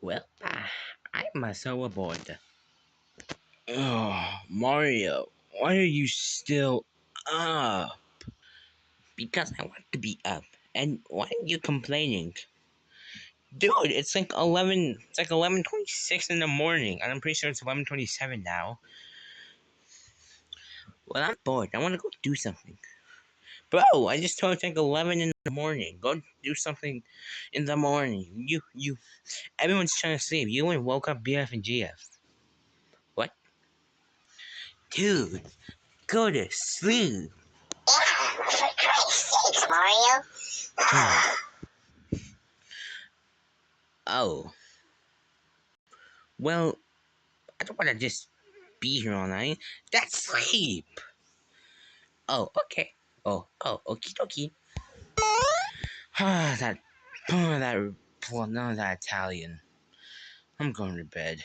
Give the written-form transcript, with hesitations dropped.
Well, I'm so bored. Oh, Mario, why are you still up? Because I want to be up. And why are you complaining? Dude, it's like 11, it's like 11:26 in the morning, and I'm pretty sure it's 11:27 now. Well, I'm bored. I want to go do something. Bro, I just told you it's like 11 in the morning. Go do something in the morning. Everyone's trying to sleep. You only woke up BF and GF. What? Dude, go to sleep. Yeah, for Christ's sakes, Mario. Oh, well, I don't want to just be here all night. That's sleep. Oh, okay. Okie dokie. that, that, well, none of that Italian. I'm going to bed.